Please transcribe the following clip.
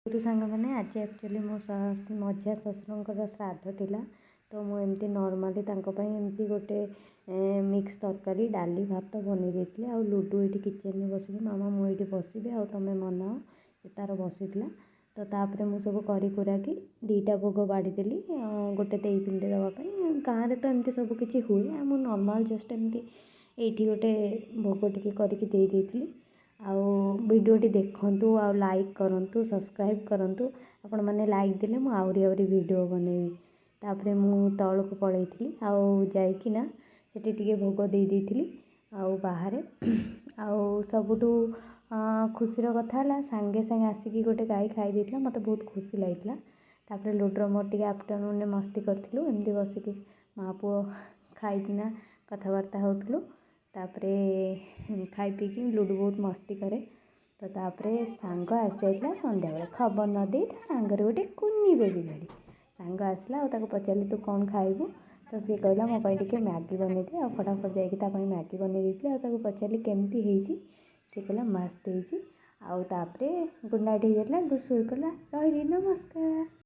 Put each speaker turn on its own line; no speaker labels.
गुरु सांग मैंने आज एक्चुअली मो मझिया शशुर श्राद्ध थिला तो मुझे नॉर्मली एमती गोटे मिक्स तरकारी डाली भात बन देती आ लुडु ये किचन में बस मामा मुझे बसबी आ तुम मनाओ तार बसी तो तापर मुझे सब करी दीटा भोग बाड़ी देली गोटे देई पिंडे देवाई गाँव में तो एमती सब किसी हुए आम नॉर्मल जस्ट एमती ये गोटे भोग टी करके आउ वीडियोटी देखंतु आ लाइक करंतु सब्सक्राइब करंतु आपण मैंने लाइक देले मु आउरी वीडियो बनैबी तापरे मु तळको पळैथिली आउ जाइकिना सेठी टिके भोग दे देइथिली आउ बाहरे आउ सबुठु खुशीर कथा है सांगे सांगे आसिकी गोटे गाई खाई देइथिला मते बहुत खुशी लागिला तापरे लुडुर मोर टिके आफ्टरनून में मस्ती करथिलु एमती बसिकी माँ पुओ खाइकिना कथबार्ता होउथलु तापरे खाई पीकी लुडु बहुत मस्ती करे तो तापरे सांग आसी जाइला संध्या बेले खबर न दे ता सांगरे गोटे कुनी बेबी गाड़ी सांग आसला और पचारि तू कौन खाइबू तो सी कहला मो पाई टिके मैगी बनै दे आ फटाफट जाइए मैगी बनै देती और पचारि केमती होइची सी कहला मस्त होइची आउ तापरे गुड नाइट हो जाइला गुड सुई पड़ा रही नमस्कार।